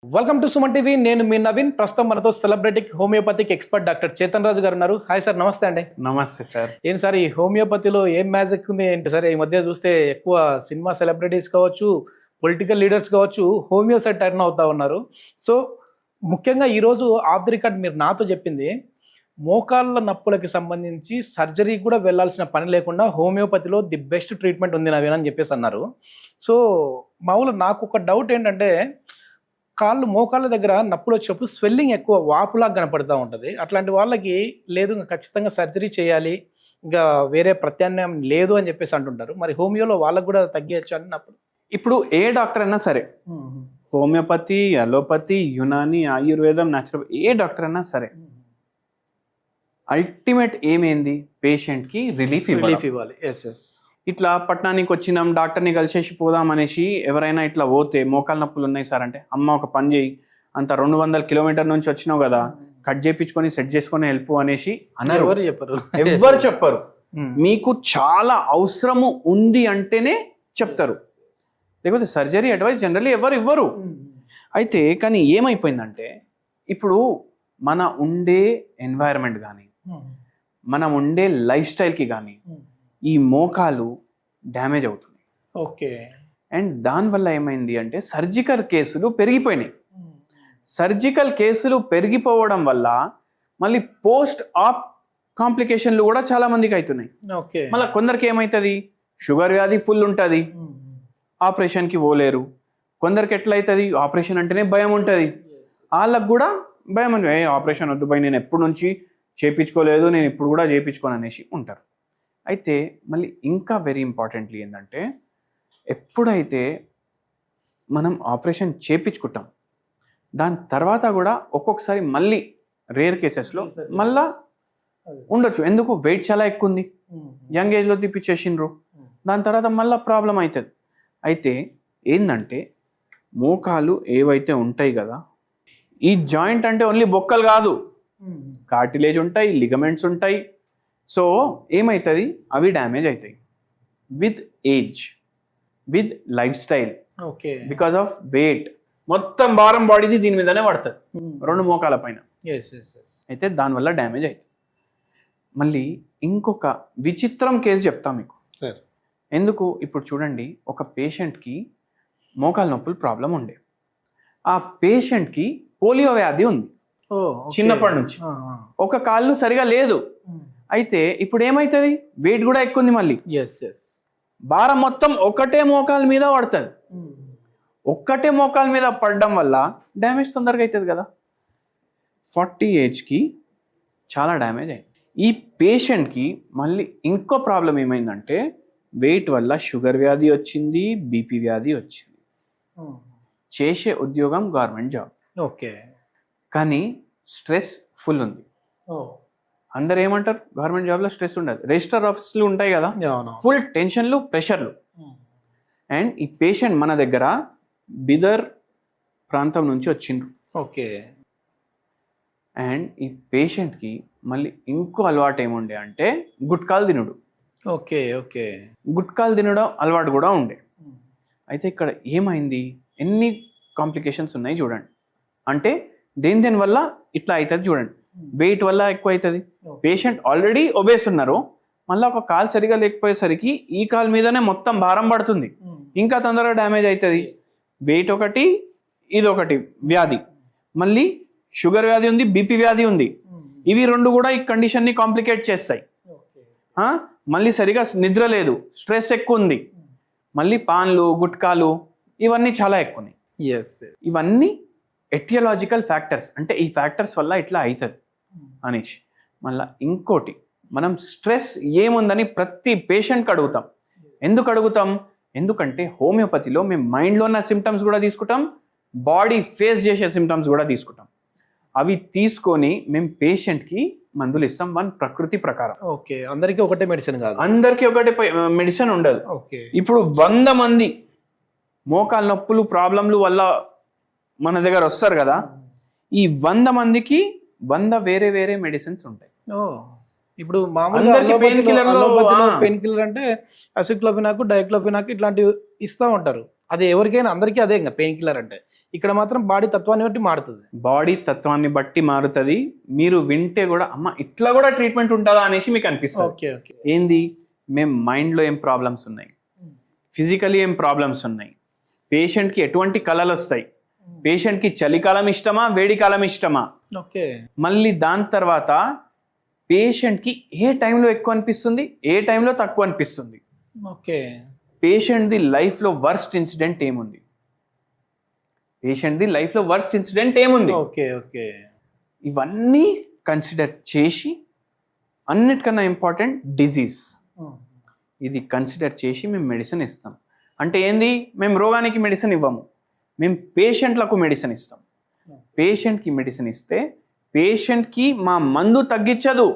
Welcome to Suman TV. నేను మీ నవీన్. ప్రస్తుతం మనతో celebrity homeopathic expert doctor Chetan Raju గారు ఉన్నారు. హాయ్ సార్, నమస్తే అండి. నమస్తే సార్. ఏంటి సార్ ఈ హోమియోపతిలో ఏం మ్యాజిక్ ఉంది ఏంటి సార్? ఈ మధ్య చూస్తే ఎక్కువ సినిమా సెలబ్రిటీస్ కావచ్చు, పొలిటికల్ లీడర్స్ కావచ్చు, హోమియో సైడ్ టర్న్ అవుతా ఉన్నారు. సో ముఖ్యంగా ఈరోజు ఆఫ్ ది రికార్డ్ మీరు నాతో చెప్పింది, మోకాళ్ళ నొప్పులకి సంబంధించి సర్జరీ కూడా వెళ్ళాల్సిన పని లేకుండా హోమియోపతిలో ది బెస్ట్ ట్రీట్మెంట్ ఉంది నవీన్ అని చెప్పేసి అన్నారు. సో మామూలు నాకు ఒక డౌట్ ఏంటంటే, మోకాళ్ళ దగ్గర నొప్పులు వచ్చినప్పుడు స్వెల్లింగ్ ఎక్కువ వాపులాగా కనపడుతూ ఉంటుంది. అట్లాంటి వాళ్ళకి లేదు ఇంకా ఖచ్చితంగా సర్జరీ చేయాలి, ఇంకా వేరే ప్రత్యామ్నాయం లేదు అని చెప్పేసి అంటుంటారు. మరి హోమియోలో వాళ్ళకు కూడా తగ్గచ్చు అని నప్పుడు ఇప్పుడు ఏ డాక్టర్ అయినా సరే, హోమియోపతి, అలోపతి, యునాని, ఆయుర్వేదం, న్యాచురోపతి, ఏ డాక్టర్ అయినా సరే, అల్టిమేట్ ఏమైంది, పేషెంట్కి రిలీఫ్ ఇవ్వాలి. ఇట్లా పట్టణానికి వచ్చినాం, డాక్టర్ని కలిసేసి పోదాం అనేసి ఎవరైనా ఇట్లా పోతే మోకాలు నొప్పులు ఉన్నాయి సార్ అంటే, అమ్మ ఒక పని చేయి, అంత 200 కిలోమీటర్ నుంచి వచ్చినావు కదా, కట్ చేయించుకొని సెట్ చేసుకొని వెళ్ళిపో అనేసి అన్నారు. ఎవరు చెప్పరు. మీకు చాలా అవసరము ఉంది అంటేనే చెప్తారు, లేకపోతే సర్జరీ అడ్వైస్ జనరల్లీ ఎవరు ఇవ్వరు. అయితే కానీ ఏమైపోయిందంటే, ఇప్పుడు మన ఉండే ఎన్వైరన్మెంట్ కానీ, మనం ఉండే లైఫ్ స్టైల్కి కానీ ఈ మోకాలు డ్యామేజ్ అవుతుంది. ఓకే. అండ్ దానివల్ల ఏమైంది అంటే సర్జికల్ కేసులు పెరిగిపోయినాయి. సర్జికల్ కేసులు పెరిగిపోవడం వల్ల మళ్ళీ పోస్ట్ ఆప్ కాంప్లికేషన్లు కూడా చాలా మందికి అవుతున్నాయి. మళ్ళీ కొందరికి ఏమవుతుంది, షుగర్ వ్యాధి ఫుల్ ఉంటుంది, ఆపరేషన్కి పోలేరు. కొందరికి ఎట్లయితుంది, ఆపరేషన్ అంటేనే భయం ఉంటుంది, వాళ్ళకు కూడా భయం ఉంది, ఆపరేషన్ వద్దు భయ, నేను ఎప్పటి నుంచి చేయించుకోలేదు, నేను ఇప్పుడు కూడా చేయించుకోను అనేసి ఉంటారు. అయితే మళ్ళీ ఇంకా వెరీ ఇంపార్టెంట్లీ ఏంటంటే, ఎప్పుడైతే మనం ఆపరేషన్ చేయించుకుంటాం, దాని తర్వాత కూడా ఒక్కొక్కసారి మళ్ళీ రేర్ కేసెస్లో మళ్ళా ఉండొచ్చు. ఎందుకు, వెయిట్ చాలా ఎక్కువ ఉంది, యంగ్ ఏజ్లో తిప్పించేసిండ్రు, దాని తర్వాత మళ్ళీ ప్రాబ్లం అవుతుంది. అయితే ఏంటంటే, మోకాలు ఏవైతే ఉంటాయి కదా, ఈ జాయింట్ అంటే ఓన్లీ బొక్కలు కాదు, కార్టిలేజ్ ఉంటాయి, లిగమెంట్స్ ఉంటాయి. సో ఏమవుతుంది, అవి డ్యామేజ్ అవుతాయి with age, with life style, because of weight. మొత్తం భారం బాడీది దీని మీదనే పడుతుంది, రెండు మోకాల పైన. అయితే దానివల్ల డ్యామేజ్ అవుతుంది. మళ్ళీ ఇంకొక విచిత్రం కేసు చెప్తా మీకు. ఎందుకు, ఇప్పుడు చూడండి, ఒక పేషెంట్కి మోకాల నొప్పులు ప్రాబ్లం ఉండే, ఆ పేషెంట్కి పోలియో వ్యాధి ఉంది చిన్నప్పటి నుంచి, ఒక కాళ్ళు సరిగా లేదు. అయితే ఇప్పుడు ఏమవుతుంది, వెయిట్ కూడా ఎక్కువ ఉంది, మళ్ళీ భారం మొత్తం ఒకటే మోకాల మీద పడుతుంది. ఒక్కటే మోకాల మీద పడడం వల్ల డ్యామేజ్ తొందరగా అవుతుంది కదా. 40 ఏజ్కి చాలా డ్యామేజ్ అయింది. ఈ పేషెంట్కి మళ్ళీ ఇంకో ప్రాబ్లం ఏమైందంటే, వెయిట్ వల్ల షుగర్ వ్యాధి వచ్చింది, బీపీ వ్యాధి వచ్చింది. చేసే ఉద్యోగం గవర్నమెంట్ జాబ్, ఓకే, కానీ స్ట్రెస్ ఫుల్ ఉంది. అందరు ఏమంటారు, గవర్నమెంట్ జాబ్లో స్ట్రెస్ ఉండదు, రిజిస్టర్ ఆఫీసులు ఉంటాయి కదా, ఫుల్ టెన్షన్లు, ప్రెషర్లు. అండ్ ఈ పేషెంట్ మన దగ్గర బిదర్ ప్రాంతం నుంచి వచ్చిండ్రు. ఓకే. అండ్ ఈ పేషెంట్కి మళ్ళీ ఇంకో అలవాటు ఏముండే అంటే, గుట్కాలు తినుడు. ఓకే. ఓకే. గుట్కాలు తినడం అలవాటు కూడా ఉండే. అయితే ఇక్కడ ఏమైంది, ఎన్ని కాంప్లికేషన్స్ ఉన్నాయి చూడండి. అంటే దేని వల్ల ఇట్లా అవుతుంది చూడండి, వెయిట్ వల్ల ఎక్కువ అవుతుంది. పేషెంట్ ఆల్రెడీ ఒబేస్ ఉన్నారు, మళ్ళీ ఒక కాలు సరిగా లేకపోయేసరికి ఈ కాలు మీదనే మొత్తం భారం పడుతుంది, ఇంకా తొందరగా డ్యామేజ్ అవుతుంది. వెయిట్ ఒకటి, ఇదొకటి వ్యాధి, మళ్ళీ షుగర్ వ్యాధి ఉంది, బీపీ వ్యాధి ఉంది. ఇవి రెండు కూడా ఈ కండిషన్ని కాంప్లికేట్ చేస్తాయి. మళ్ళీ సరిగా నిద్ర లేదు, స్ట్రెస్ ఎక్కువ ఉంది, మళ్ళీ పాన్లు, గుట్కాలు, ఇవన్నీ చాలా ఎక్కువ ఉన్నాయి. ఇవన్నీ ఎటియాలజికల్ ఫ్యాక్టర్స్, అంటే ఈ ఫ్యాక్టర్స్ వల్ల ఇట్లా అవుతుంది అనేసి. మళ్ళీ ఇంకోటి, మనం స్ట్రెస్ ఏముందని ప్రతి పేషెంట్కి అడుగుతాం. ఎందుకు అడుగుతాం, ఎందుకంటే హోమియోపతిలో మేము మైండ్లో ఉన్న సిమ్టమ్స్ కూడా తీసుకుంటాం, బాడీ ఫేస్ చేసే సిమ్టమ్స్ కూడా తీసుకుంటాం. అవి తీసుకొని మేము పేషెంట్కి మందులు ఇస్తాం, ప్రకృతి ప్రకారం. ఓకే. అందరికీ ఒకటే మెడిసిన్ కాదు, అందరికీ ఒకటే మెడిసిన్ ఉండదు. ఇప్పుడు 100 మంది మోకాలు నొప్పులు ప్రాబ్లంలు వల్ల మన దగ్గర వస్తారు కదా, ఈ 100 మందికి 100 వేరే వేరే మెడిసిన్స్ ఉంటాయి. ఇప్పుడు మామూలుగా పెయిన్ కిల్లర్ అంటే అసిక్లోఫినాక్, డైక్లోఫినాక్ ఇట్లాంటివి ఇస్తూ ఉంటారు. అది ఎవరికైనా అందరికీ అదే ఇంకా పెయిన్ కిల్లర్ అంటే. ఇక్కడ మాత్రం బాడీ తత్వాన్ని బట్టి మారుతుంది. బాడీ తత్వాన్ని బట్టి మారుతుంది. మీరు వింటే కూడా అమ్మ ఇట్లా కూడా ట్రీట్మెంట్ ఉంటుందా అనేసి మీకు అనిపిస్తుంది. Okay okay. ఏంది, మేము మైండ్లో ఏం ప్రాబ్లమ్స్ ఉన్నాయి, ఫిజికలీ ఏం ప్రాబ్లమ్స్ ఉన్నాయి, పేషెంట్కి ఎటువంటి కళలు వస్తాయి, పేషెంట్కి చలికాలం ఇష్టమా వేడికాలం ఇష్టమా, ఓకే. మళ్ళీ దాని తర్వాత పేషెంట్కి ఏ టైంలో ఎక్కువ అనిపిస్తుంది ఏ టైంలో తక్కువ అనిపిస్తుంది, ఓకే. పేషెంట్ది లైఫ్లో వర్స్ట్ ఇన్సిడెంట్ ఏముంది, పేషెంట్ది లైఫ్లో వర్స్ట్ ఇన్సిడెంట్ ఏముంది, ఓకే ఓకే. ఇవన్నీ కన్సిడర్ చేసి అన్నిటికన్నా ఇంపార్టెంట్ డిజీజ్, ఇది కన్సిడర్ చేసి మేము మెడిసిన్ ఇస్తాం. అంటే ఏంది, మేము రోగానికి మెడిసిన్ ఇవ్వము, మేము పేషెంట్లకు మెడిసిన్ ఇస్తాం. పేషెంట్కి మెడిసిన్ ఇస్తే పేషెంట్కి మా మందు తగ్గించదు,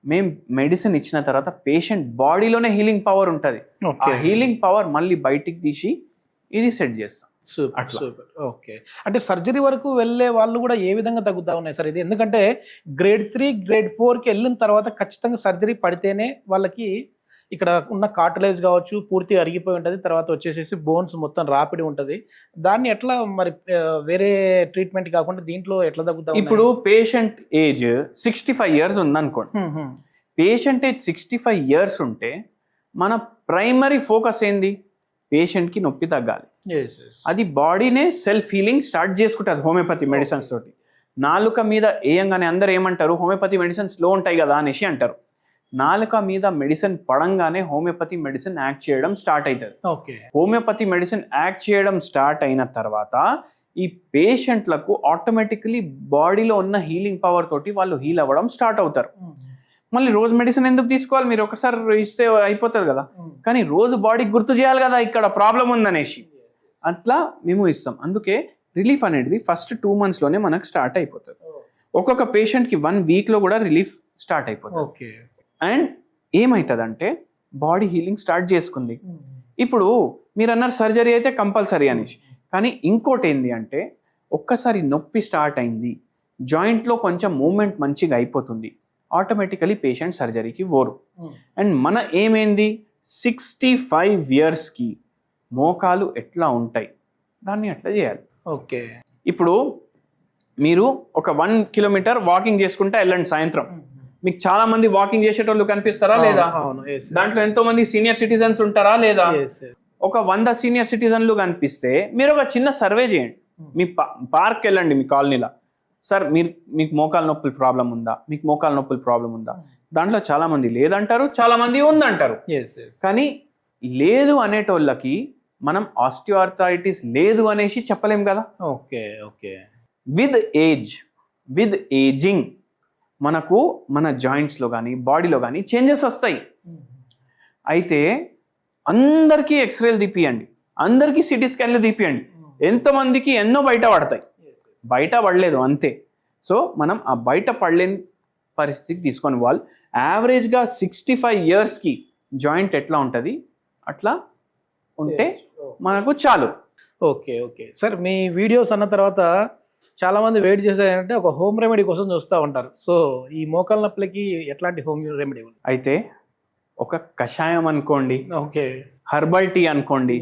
మేము మెడిసిన్ ఇచ్చిన తర్వాత పేషెంట్ బాడీలోనే హీలింగ్ పవర్ ఉంటుంది. ఆ హీలింగ్ పవర్ మళ్ళీ బయటికి తీసి ఇది సెట్ చేస్తాం. Super super. ఓకే. అంటే సర్జరీ వరకు వెళ్ళే వాళ్ళు కూడా ఏ విధంగా తగ్గుతా ఉన్నాయి సార్ ఇది? ఎందుకంటే గ్రేడ్ 3 గ్రేడ్ 4కి వెళ్ళిన తర్వాత ఖచ్చితంగా సర్జరీ పడితేనే వాళ్ళకి ఇక్కడ ఉన్న కార్టిలేజ్ కావచ్చు పూర్తిగా అరిగిపోయి ఉంటుంది, తర్వాత వచ్చేసేసి బోన్స్ మొత్తం రాపిడి ఉంటుంది. దాన్ని ఎట్లా మరి వేరే ట్రీట్మెంట్ కాకుండా దీంట్లో ఎట్లా తగ్గుతా? ఇప్పుడు పేషెంట్ ఏజ్ 65 years ఉందనుకోండి, పేషెంట్ ఏజ్ 65 years ఉంటే మన ప్రైమరీ ఫోకస్ ఏంది, పేషెంట్కి నొప్పి తగ్గాలి. అది బాడీనే సెల్ఫ్ హీలింగ్ స్టార్ట్ చేసుకుంటుంది హోమియోపతి మెడిసిన్స్ తోటి. నాలుక మీద వేయంగానే అందరు ఏమంటారు, హోమియోపతి మెడిసిన్ స్లో ఉంటాయి కదా అనేసి అంటారు. నాలుక మీద మెడిసిన్ పడంగానే హోమియోపతి మెడిసిన్ యాక్ట్ చేయడం స్టార్ట్ అవుతుంది. హోమియోపతి మెడిసిన్ యాక్ట్ చేయడం స్టార్ట్ అయిన తర్వాత ఈ పేషెంట్లకు ఆటోమేటికలీ బాడీలో ఉన్న హీలింగ్ పవర్ తోటి వాళ్ళు హీల్ అవ్వడం స్టార్ట్ అవుతారు. మళ్ళీ రోజు మెడిసిన్ ఎందుకు తీసుకోవాలి, మీరు ఒకసారి ఇస్తే అయిపోతుంది కదా, కానీ రోజు బాడీకి గుర్తు చేయాలి కదా ఇక్కడ ప్రాబ్లం ఉందనేసి, అట్లా మేము ఇస్తాం. అందుకే రిలీఫ్ అనేది ఫస్ట్ 2 monthsలోనే మనకు స్టార్ట్ అయిపోతుంది. ఒక్కొక్క పేషెంట్కి 1 weekలో కూడా రిలీఫ్ స్టార్ట్ అయిపోతుంది. అండ్ ఏమవుతుందంటే బాడీ హీలింగ్ స్టార్ట్ చేసుకుంది. ఇప్పుడు మీరు అన్నారు సర్జరీ అయితే కంపల్సరీ అనేసి, కానీ ఇంకోటి ఏంది అంటే ఒక్కసారి నొప్పి స్టార్ట్ అయింది, జాయింట్లో కొంచెం మూమెంట్ మంచిగా అయిపోతుంది, ఆటోమేటికలీ పేషెంట్ సర్జరీకి పోరు. అండ్ మన ఏమైంది, 65 yearsకి మోకాలు ఎట్లా ఉంటాయి దాన్ని అట్లా చేయాలి. ఓకే. ఇప్పుడు మీరు ఒక 1 kilometer వాకింగ్ చేసుకుంటా వెళ్ళండి సాయంత్రం, మీకు చాలా మంది వాకింగ్ చేసేటోళ్ళు కనిపిస్తారా లేదా, దాంట్లో ఎంతో మంది సీనియర్ సిటిజన్స్ ఉంటారా లేదా, ఒక 100 సీనియర్ సిటిజన్లు కనిపిస్తే మీరు ఒక చిన్న సర్వే చేయండి, మీ పార్క్ వెళ్ళండి మీ కాలనీలో, సార్ మీకు మోకాలు నొప్పుల ప్రాబ్లం ఉందా, మీకు మోకాలు నొప్పుల ప్రాబ్లం ఉందా, దాంట్లో చాలా మంది లేదంటారు, చాలా మంది ఉందంటారు. కానీ లేదు అనేటోళ్ళకి మనం ఆస్టియోఆర్థరైటిస్ లేదు అనేసి చెప్పలేం కదా. Okay okay. విత్ ఏజింగ్ మనకు మన జాయింట్స్లో కానీ బాడీలో కానీ చేంజెస్ వస్తాయి. అయితే అందరికీ ఎక్స్రేలు తీపియండి, అందరికీ సిటీ స్కాన్లు తీపియండి, ఎంతమందికి ఎన్నో బయట పడతాయి, బయట పడలేదు అంతే. సో మనం ఆ బయట పడలేని పరిస్థితికి తీసుకొని వాళ్ళు యావరేజ్గా 65 yearsకి జాయింట్ ఎట్లా ఉంటుంది అట్లా ఉంటే మనకు చాలు. ఓకే ఓకే సార్, మీ వీడియోస్ అన్న తర్వాత చాలా మంది వెయిట్ చేసేదంటే ఒక హోమ్ రెమెడీ కోసం చూస్తూ ఉంటారు. సో ఈ మోకాల నొప్పులకి ఎట్లాంటి హోమ్ రెమెడీ ఉంది? అయితే ఒక కషాయం అనుకోండి, ఓకే, హర్బల్ టీ అనుకోండి,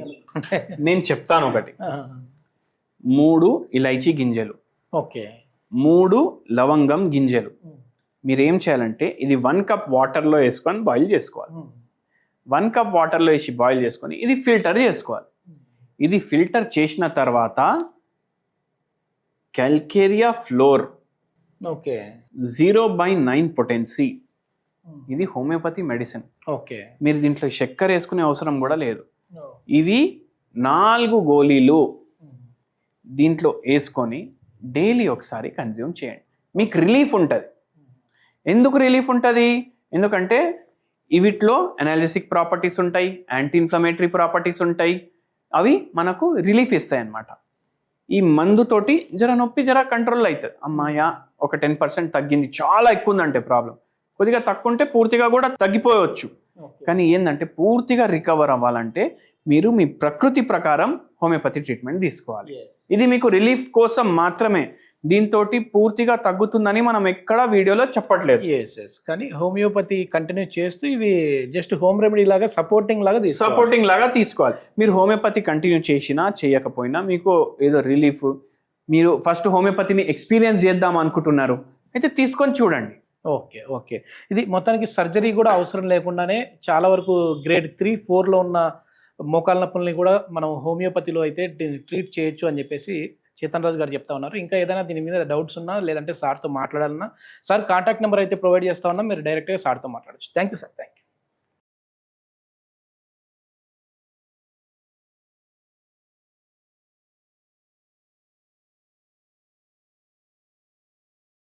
నేను చెప్తాను ఒకటి. 3 ఇలైచీ గింజలు, ఓకే, 3 లవంగం గింజలు. మీరేం చేయాలంటే ఇది 1 cup వాటర్లో వేసుకొని బాయిల్ చేసుకోవాలి. 1 cup వాటర్లో వేసి బాయిల్ చేసుకొని ఇది ఫిల్టర్ చేసుకోవాలి. ఇది ఫిల్టర్ చేసిన తర్వాత క్యాల్కేరియా ఫ్లోర్, ఓకే, 0/9 potency, ఇది హోమియోపతి మెడిసిన్. ఓకే, మీరు దీంట్లో చక్కెర వేసుకునే అవసరం కూడా లేదు. ఇవి 4 గోళీలు దీంట్లో వేసుకొని డైలీ ఒకసారి కన్జ్యూమ్ చేయండి, మీకు రిలీఫ్ ఉంటుంది. ఎందుకు రిలీఫ్ ఉంటుంది? ఎందుకంటే వీటిలో ఎనాల్జెసిక్ ప్రాపర్టీస్ ఉంటాయి, యాంటీ ఇన్ఫ్లమేటరీ ప్రాపర్టీస్ ఉంటాయి, అవి మనకు రిలీఫ్ ఇస్తాయి అన్నమాట. ఈ మందుతోటి జర నొప్పి జర కంట్రోల్ అవుతుంది. అమ్మాయ ఒక 10% తగ్గింది, చాలా ఎక్కువ ఉందంటే ప్రాబ్లం, కొద్దిగా తక్కువ ఉంటే పూర్తిగా కూడా తగ్గిపోవచ్చు. కానీ ఏంటంటే పూర్తిగా రికవర్ అవ్వాలంటే మీరు మీ ప్రకృతి ప్రకారం హోమియోపతి ట్రీట్మెంట్ తీసుకోవాలి. ఇది మీకు రిలీఫ్ కోసం మాత్రమే, దీంతో పూర్తిగా తగ్గుతుందని మనం ఎక్కడా వీడియోలో చెప్పట్లేదు. కానీ హోమియోపతి కంటిన్యూ చేస్తూ ఇవి జస్ట్ హోమ్ రెమెడీ లాగా సపోర్టింగ్ లాగా తీసుకోవాలి. మీరు హోమియోపతి కంటిన్యూ చేసినా చేయకపోయినా మీకు ఏదో రిలీఫ్, మీరు ఫస్ట్ హోమియోపతిని ఎక్స్పీరియన్స్ చేద్దాం అనుకుంటున్నారు అయితే తీసుకొని చూడండి. ఓకే. ఇది మొత్తానికి సర్జరీ కూడా అవసరం లేకుండానే చాలా వరకు గ్రేడ్ 3, 4లో ఉన్న మోకాళ్ళ నొప్పుల్ని కూడా మనం హోమియోపతిలో అయితే ట్రీట్ చేయొచ్చు అని చెప్పేసి చేతన్ రాజు గారు చెప్తా ఉన్నారు. ఇంకా ఏదైనా దీని మీద డౌట్స్ ఉన్నా లేదంటే సార్తో మాట్లాడాలన్నా, సార్ కాంటాక్ట్ నెంబర్ అయితే ప్రొవైడ్ చేస్తా ఉన్నా, మీరు డైరెక్ట్గా సార్తో మాట్లాడచ్చు. Thank you sir.